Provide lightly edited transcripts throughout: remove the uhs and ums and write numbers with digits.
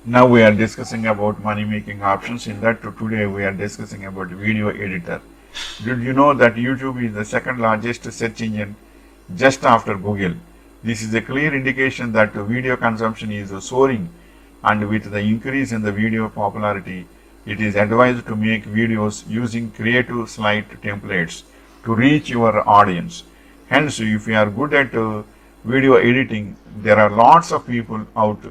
Now we are discussing about money making options. In that today we are discussing about video editor. Did you know that YouTube is the second largest search engine just after Google? This is a clear indication that video consumption is soaring, and with the increase in the video popularity, it is advised to make videos using creative slide templates to reach your audience. Hence, if you are good at video editing, there are lots of people out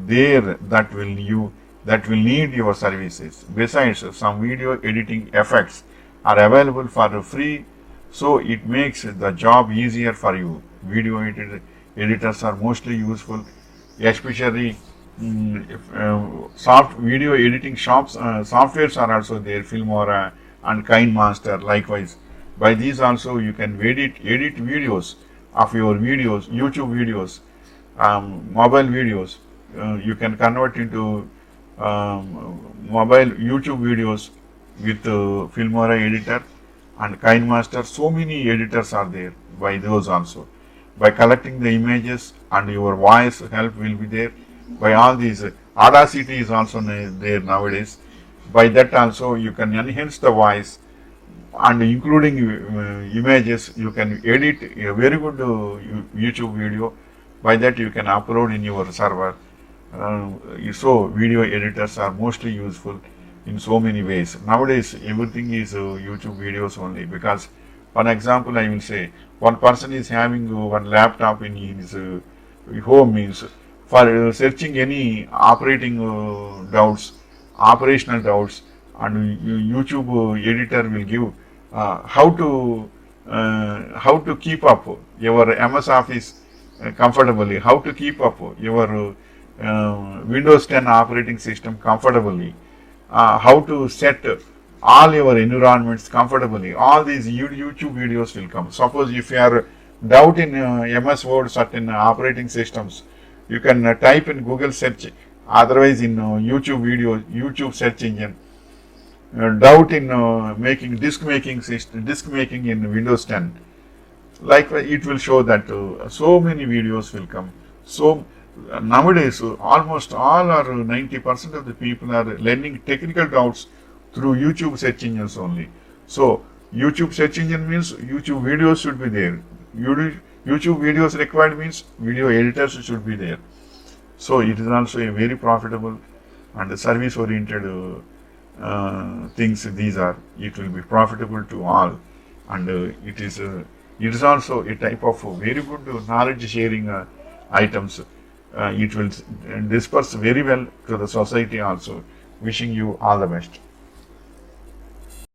there that will need your services. Besides, some video editing effects are available for free, so it makes the job easier for you. Editors are mostly useful, especially soft video editing shops. Softwares are also there, FILMORA and KINEMASTer. Likewise, by these also you can edit videos of your YouTube videos, mobile videos. You can convert into mobile YouTube videos with FILMORA editor and KineMaster. So many editors are there by those also. By collecting the images and your voice help will be there. By all these, Audacity is also there nowadays. By that also you can enhance the voice, and including images, you can edit a very good YouTube video. By that you can upload in your server. So video editors are mostly useful in so many ways. Nowadays everything is YouTube videos only, because for example I will say one person is having one laptop in his home, means for searching any operational doubts, and YouTube editor will give how to keep up your MS Office comfortably, how to keep up your Windows 10 operating system comfortably, how to set all your environments comfortably. All these YouTube videos will come. Suppose if you are doubt in MS Word certain operating systems, you can type in Google search, otherwise in YouTube search engine, doubt in disk making in Windows 10. Likewise, it will show that so many videos will come. So nowadays, almost all or 90% of the people are learning technical doubts through YouTube search engines only. So YouTube search engine means YouTube videos should be there. YouTube videos required means video editors should be there. So it is also a very profitable and service oriented things. These are, it will be profitable to all, and it is also a type of very good knowledge sharing items. It will disperse very well to the society also. Wishing you all the best.